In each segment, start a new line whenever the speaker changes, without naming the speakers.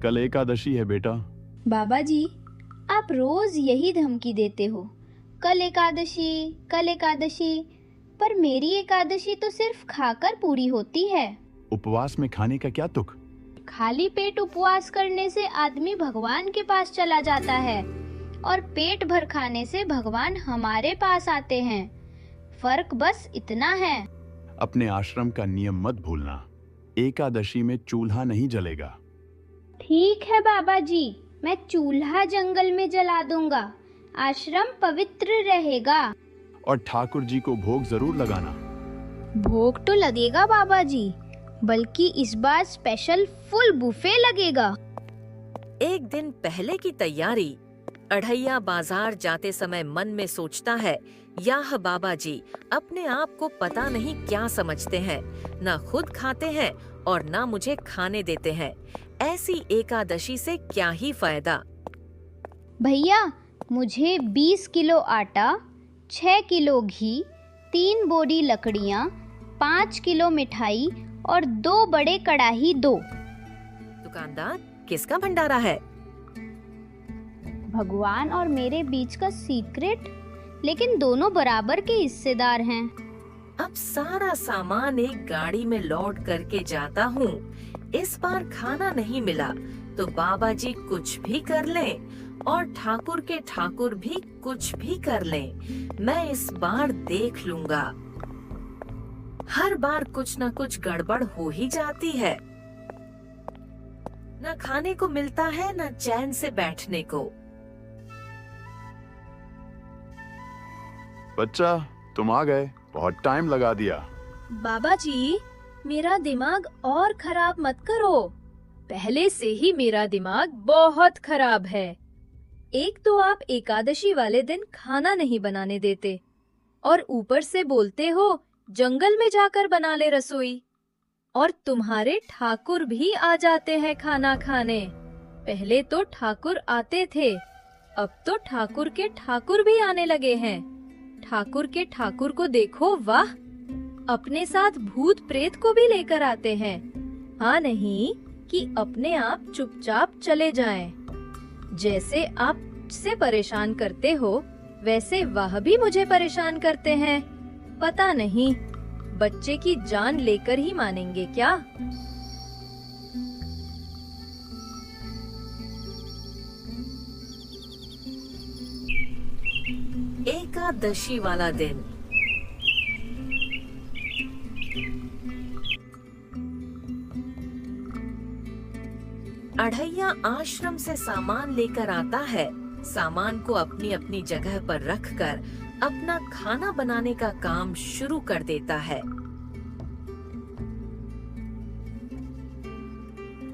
कल एकादशी है बेटा।
बाबा जी, आप रोज यही धमकी देते हो, कल एकादशी, कल एकादशी। पर मेरी एकादशी तो सिर्फ खाकर पूरी होती है।
उपवास में खाने का क्या तुक?
खाली पेट उपवास करने से आदमी भगवान के पास चला जाता है और पेट भर खाने से भगवान हमारे पास आते हैं। फर्क बस इतना है।
अपने आश्रम का नियम मत भूलना। एकादशी में चूल्हा नहीं जलेगा।
ठीक है बाबा जी, मैं चूल्हा जंगल में जला दूंगा। आश्रम पवित्र रहेगा।
और ठाकुर जी को भोग जरूर लगाना।
भोग तो लगेगा बाबा जी, बल्कि इस बार स्पेशल फुल बुफे लगेगा।
एक दिन पहले की तैयारी। अढ़ैया बाजार जाते समय मन में सोचता है, याह बाबा जी अपने आप को पता नहीं क्या समझते हैं, ना खुद खाते हैं और ना मुझे खाने देते हैं। ऐसी एकादशी से क्या ही फायदा।
भैया, मुझे 20 किलो आटा, 6 किलो घी, 3 बोरी लकड़ियाँ, 5 किलो मिठाई और 2 बड़े कड़ाही दो।
दुकानदार, किसका भंडारा है?
भगवान और मेरे बीच का सीक्रेट, लेकिन दोनों बराबर के हिस्सेदार हैं।
अब सारा सामान एक गाड़ी में लोड करके जाता हूँ। इस बार खाना नहीं मिला तो बाबा जी कुछ भी कर लें और ठाकुर के ठाकुर भी कुछ भी कर लें, मैं इस बार देख लूंगा। हर बार कुछ न कुछ गड़बड़ हो ही जाती है। न खाने को मिलता है न चैन से बैठने को।
बच्चा, तुम आ गए, बहुत टाइम लगा दिया।
बाबा जी, मेरा दिमाग और खराब मत करो। पहले से ही मेरा दिमाग बहुत खराब है। एक तो आप एकादशी वाले दिन खाना नहीं बनाने देते और ऊपर से बोलते हो जंगल में जाकर बना ले रसोई। और तुम्हारे ठाकुर भी आ जाते हैं खाना खाने। पहले तो ठाकुर आते थे, अब तो ठाकुर के ठाकुर भी आने लगे हैं। ठाकुर के ठाकुर को देखो, वाह! अपने साथ भूत प्रेत को भी लेकर आते हैं। हाँ नहीं कि अपने आप चुपचाप चले जाएं। जैसे आप से परेशान करते हो, वैसे वह भी मुझे परेशान करते हैं। पता नहीं बच्चे की जान लेकर ही मानेंगे क्या?
एकादशी वाला दिन। अढ़ैया आश्रम से सामान लेकर आता है। सामान को अपनी अपनी जगह पर रखकर अपना खाना बनाने का काम शुरू कर देता है।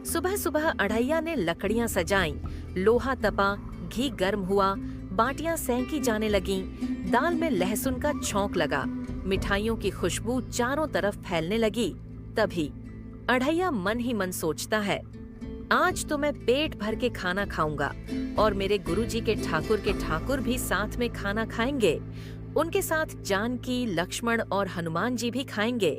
सुबह सुबह अढ़ैया ने लकड़ियां सजाईं, लोहा तपा, घी गर्म हुआ, बाटियां सेंकी जाने लगीं, दाल में लहसुन का छौंक लगा, मिठाइयों की खुशबू चारों तरफ फैलने लगी। तभी अढ़ैया मन ही मन सोचता है, आज तो मैं पेट भर के खाना खाऊंगा और मेरे गुरुजी के ठाकुर भी साथ में खाना खाएंगे। उनके साथ जानकी, लक्ष्मण और हनुमान जी भी खाएंगे।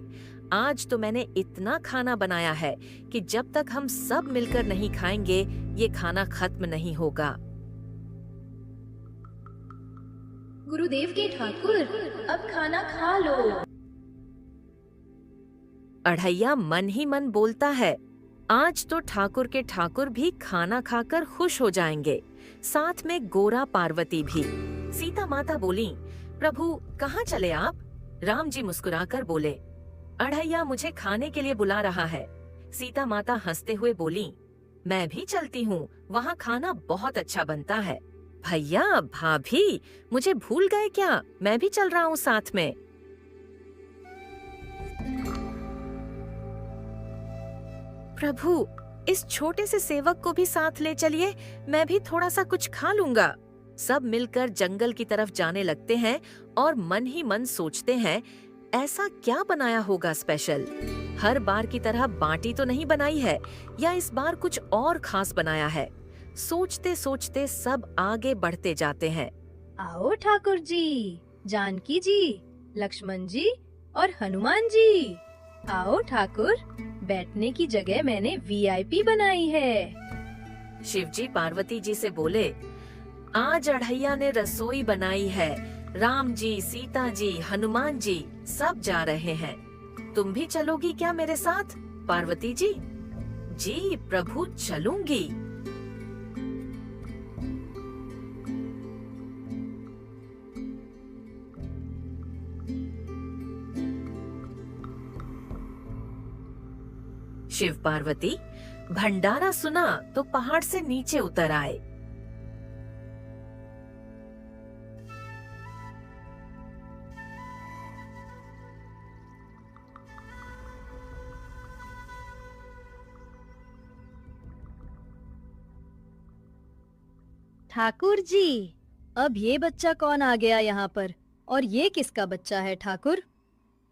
आज तो मैंने इतना खाना बनाया है कि जब तक हम सब मिलकर नहीं खाएंगे, ये खाना खत्म नहीं होगा।
गुरुदेव के ठाकुर, अब खाना खा लो।
अढ़ैया मन ही मन बोलता है, आज तो ठाकुर के ठाकुर भी खाना खाकर खुश हो जाएंगे, साथ में गोरा पार्वती भी। सीता माता बोली, प्रभु कहाँ चले आप? राम जी मुस्कुराकर बोले, अढ़ैया मुझे खाने के लिए बुला रहा है। सीता माता हंसते हुए बोली, मैं भी चलती हूँ, वहाँ खाना बहुत अच्छा बनता है। भैया भाभी मुझे भूल गए क्या? मैं भी चल रहा हूँ साथ में। प्रभु इस छोटे से सेवक को भी साथ ले चलिए, मैं भी थोड़ा सा कुछ खा लूंगा। सब मिलकर जंगल की तरफ जाने लगते हैं और मन ही मन सोचते हैं, ऐसा क्या बनाया होगा स्पेशल? हर बार की तरह बाटी तो नहीं बनाई है, या इस बार कुछ और खास बनाया है। सोचते सोचते सब आगे बढ़ते जाते हैं।
आओ ठाकुर जी, जानकी जी, लक्ष्मण जी और हनुमान जी, आओ ठाकुर, बैठने की जगह मैंने वीआईपी बनाई है।
शिवजी पार्वती जी से बोले, आज अढ़ैया ने रसोई बनाई है। राम जी, सीता जी, हनुमान जी सब जा रहे हैं। तुम भी चलोगी क्या मेरे साथ? पार्वती जी, जी प्रभु चलूंगी। शिव पार्वती भंडारा सुना तो पहाड़ से नीचे उतर आए।
ठाकुर जी, अब ये बच्चा कौन आ गया यहाँ पर? और ये किसका बच्चा है ठाकुर?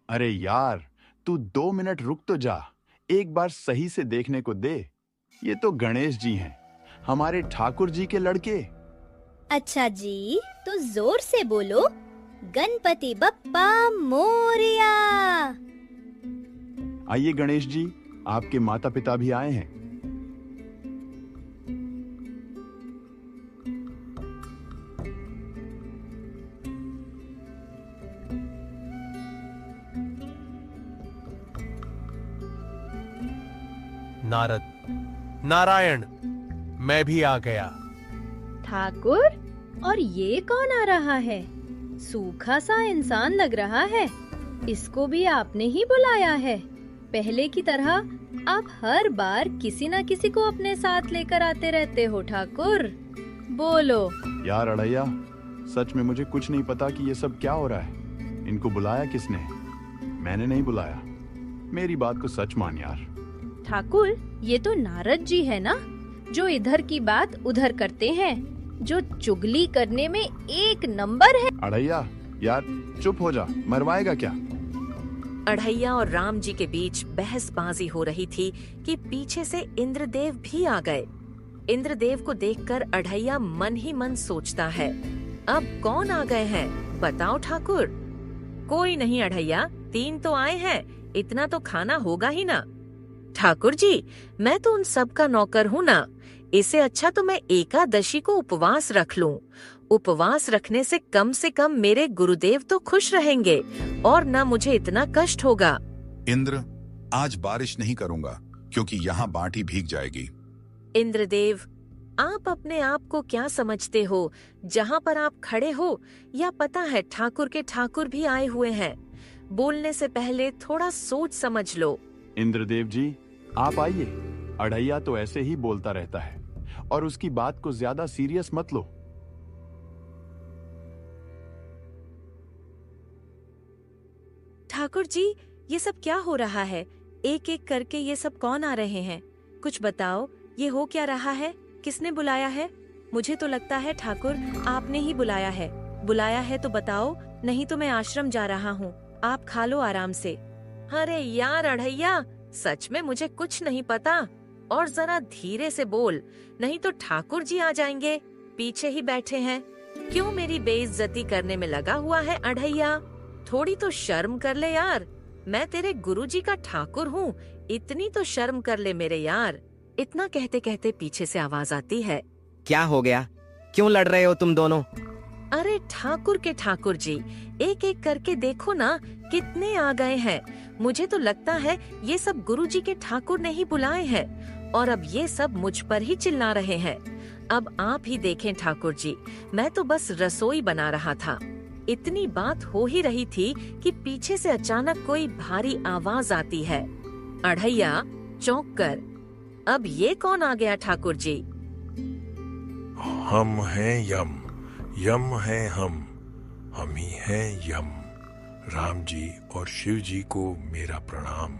अरे यार, तू 2 मिनट रुक तो जा, एक बार सही से देखने को दे। ये तो गणेश जी हैं, हमारे ठाकुर जी के लड़के।
अच्छा जी, तो जोर से बोलो, गणपति बप्पा मोरिया।
आइए गणेश जी, आपके माता पिता भी आए हैं।
नारद, नारायण, मैं भी आ गया।
ठाकुर, और ये कौन आ रहा है? सूखा सा इंसान लग रहा है। इसको भी आपने ही बुलाया है? पहले की तरह आप हर बार किसी न किसी को अपने साथ लेकर आते रहते हो ठाकुर। बोलो।
यार अड़ैया, सच में मुझे कुछ नहीं पता कि ये सब क्या हो रहा है। इनको बुलाया किसने? मैंने नहीं बुलाया। मेरी बात को सच मान यार।
ठाकुर, ये तो नारद जी है ना, जो इधर की बात उधर करते हैं, जो चुगली करने में एक नंबर है।
अड़ैया यार चुप हो जा, मरवाएगा क्या?
अढ़ैया और राम जी के बीच बहसबाजी हो रही थी कि पीछे से इंद्रदेव भी आ गए। इंद्रदेव को देखकर अढ़ैया मन ही मन सोचता है, अब कौन आ गए हैं बताओ ठाकुर? कोई नहीं अढ़ैया, 3 तो आए हैं, इतना तो खाना होगा ही ना। ठाकुर जी, मैं तो उन सब का नौकर हूँ ना, इससे अच्छा तो मैं एकादशी को उपवास रख लूं। उपवास रखने से कम मेरे गुरुदेव तो खुश रहेंगे और ना मुझे इतना कष्ट होगा।
इंद्र, आज बारिश नहीं करूंगा क्योंकि यहाँ बाटी भीग जाएगी।
इंद्रदेव, आप अपने आप को क्या समझते हो? जहाँ पर आप खड़े हो, या पता है ठाकुर के ठाकुर भी आए हुए हैं। बोलने से पहले थोड़ा सोच समझ लो।
इंद्रदेव जी, आप आइए। अढ़ैया तो ऐसे ही बोलता रहता है और उसकी बात को ज्यादा सीरियस मत लो।
ठाकुर जी, ये सब क्या हो रहा है? एक एक करके ये सब कौन आ रहे हैं? कुछ बताओ, ये हो क्या रहा है? किसने बुलाया है? मुझे तो लगता है ठाकुर आपने ही बुलाया है। बुलाया है तो बताओ, नहीं तो मैं आश्रम जा रहा हूँ। आप खा लो आराम से। अरे यार अढ़ैया, सच में मुझे कुछ नहीं पता। और जरा धीरे से बोल, नहीं तो ठाकुर जी आ जाएंगे। पीछे ही बैठे हैं, क्यों मेरी बेइज्जती करने में लगा हुआ है अढ़ैया? थोड़ी तो शर्म कर ले यार, मैं तेरे गुरुजी का ठाकुर हूँ, इतनी तो शर्म कर ले मेरे यार। इतना कहते कहते पीछे से आवाज आती है,
क्या हो गया? क्यों लड़ रहे हो तुम दोनों?
अरे ठाकुर के ठाकुर जी, एक एक करके देखो ना, कितने आ गए हैं। मुझे तो लगता है ये सब गुरुजी के ठाकुर ने ही बुलाए हैं और अब ये सब मुझ पर ही चिल्ला रहे हैं। अब आप ही देखें ठाकुर जी, मैं तो बस रसोई बना रहा था। इतनी बात हो ही रही थी कि पीछे से अचानक कोई भारी आवाज आती है। अढ़ैया चौंक कर, अब ये कौन आ गया ठाकुर जी?
हम हैं यम, यम हैं हम ही हैं यम। राम जी और शिव जी को मेरा प्रणाम।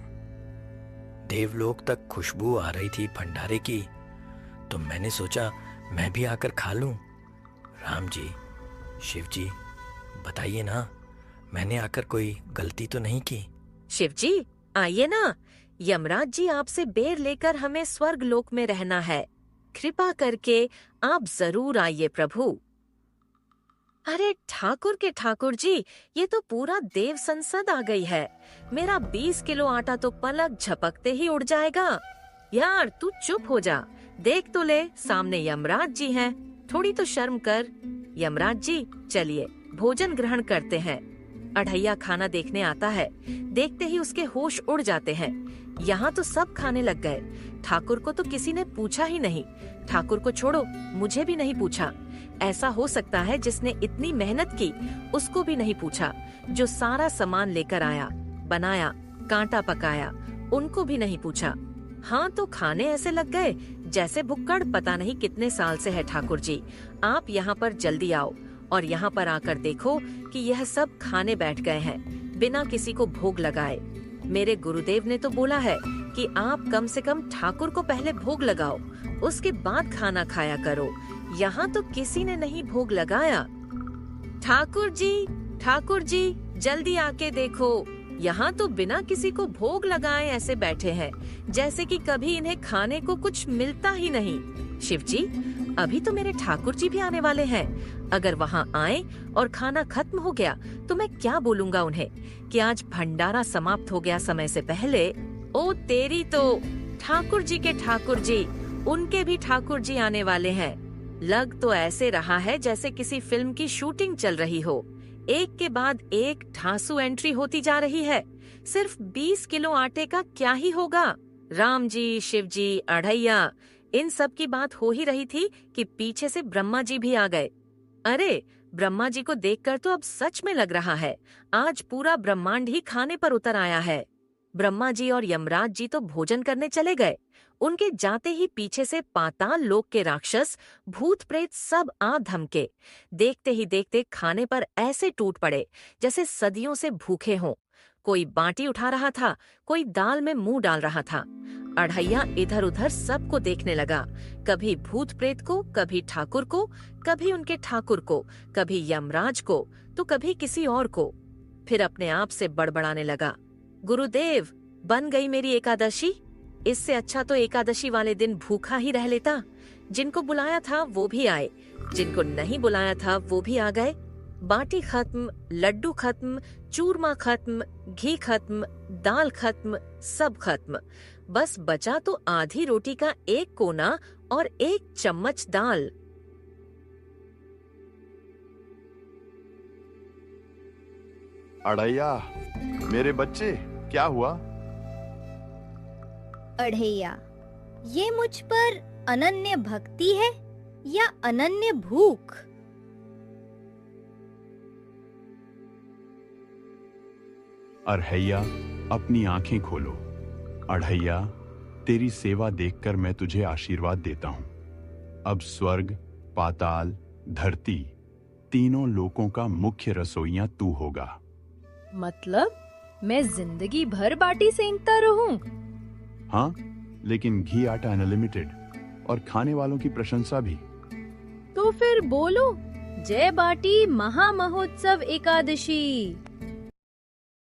देवलोक तक खुशबू आ रही थी भंडारे की, तो मैंने सोचा मैं भी आकर खा लूं। राम जी, शिव जी, बताइए ना, मैंने आकर कोई गलती तो नहीं की?
शिव जी आइए ना, यमराज जी आपसे बेर लेकर हमें स्वर्ग लोक में रहना है। कृपा करके आप जरूर आइए प्रभु। अरे ठाकुर के ठाकुर जी, ये तो पूरा देव संसद आ गई है। मेरा 20 किलो आटा तो पलक झपकते ही उड़ जाएगा। यार तू चुप हो जा, देख तो ले, सामने यमराज जी हैं, थोड़ी तो शर्म कर। यमराज जी, चलिए भोजन ग्रहण करते हैं। अढ़ैया खाना देखने आता है। देखते ही उसके होश उड़ जाते हैं। यहाँ तो सब खाने लग गए। ठाकुर को तो किसी ने पूछा ही नहीं। ठाकुर को छोड़ो, मुझे भी नहीं पूछा। ऐसा हो सकता है जिसने इतनी मेहनत की उसको भी नहीं पूछा। जो सारा सामान लेकर आया, बनाया, कांटा पकाया, उनको भी नहीं पूछा। हाँ तो खाने ऐसे लग गए जैसे भुक्कड़ पता नहीं कितने साल से है। ठाकुर जी, आप यहाँ पर जल्दी आओ और यहाँ पर आकर देखो कि यह सब खाने बैठ गए हैं बिना किसी को भोग लगाए। मेरे गुरुदेव ने तो बोला है कि आप कम से कम ठाकुर को पहले भोग लगाओ, उसके बाद खाना खाया करो। यहाँ तो किसी ने नहीं भोग लगाया। ठाकुर जी, जल्दी आके देखो, यहाँ तो बिना किसी को भोग लगाए ऐसे बैठे हैं जैसे कि कभी इन्हें खाने को कुछ मिलता ही नहीं। शिव जी, अभी तो मेरे ठाकुर जी भी आने वाले हैं। अगर वहाँ आए और खाना खत्म हो गया तो मैं क्या बोलूँगा उन्हें कि आज भंडारा समाप्त हो गया समय से पहले। ओ तेरी तो, ठाकुर जी के ठाकुर जी, उनके भी ठाकुर जी आने वाले हैं। लग तो ऐसे रहा है जैसे किसी फिल्म की शूटिंग चल रही हो। एक के बाद एक ठासु एंट्री होती जा रही है। सिर्फ 20 किलो आटे का क्या ही होगा। राम जी, शिव जी, अढ़ैया, इन सब की बात हो ही रही थी कि पीछे से ब्रह्मा जी भी आ गए। अरे, ब्रह्मा जी को देखकर तो अब सच में लग रहा है आज पूरा ब्रह्मांड ही खाने पर उतर आया है। ब्रह्मा जी और यमराज जी तो भोजन करने चले गए। उनके जाते ही पीछे से पाताल लोक के राक्षस, भूत प्रेत सब आ धमके। देखते ही देखते खाने पर ऐसे टूट पड़े जैसे सदियों से भूखे हों। कोई बाटी उठा रहा था, कोई दाल में मुंह डाल रहा था। अढ़ैया इधर उधर सबको देखने लगा, कभी भूत प्रेत को, कभी ठाकुर को, कभी उनके ठाकुर को, कभी यमराज को, तो कभी किसी और को। फिर अपने आप से बड़बड़ाने लगा, गुरुदेव, बन गई मेरी एकादशी। इससे अच्छा तो एकादशी वाले दिन भूखा ही रह लेता। जिनको बुलाया था वो भी आए, जिनको नहीं बुलाया था वो भी आ गए। बाटी खत्म, लड्डू खत्म, चूरमा खत्म, घी खत्म, दाल खत्म, सब खत्म। बस बचा तो आधी रोटी का एक कोना और एक चम्मच दाल।
अढ़ैया, मेरे बच्चे, क्या हुआ?
अढ़ैया, ये मुझ पर अनन्य भक्ति है या अनन्य भूख?
अढ़ैया, अपनी आंखें खोलो। अढ़ैया, तेरी सेवा देखकर मैं तुझे आशीर्वाद देता हूं। अब स्वर्ग, पाताल, धरती, तीनों लोकों का मुख्य रसोइया तू होगा।
मतलब मैं जिंदगी भर बाटी सेंकता रहूं?
हाँ, लेकिन घी आटा अनलिमिटेड और खाने वालों की प्रशंसा भी।
तो फिर बोलो, जय बाटी महामहोत्सव एकादशी।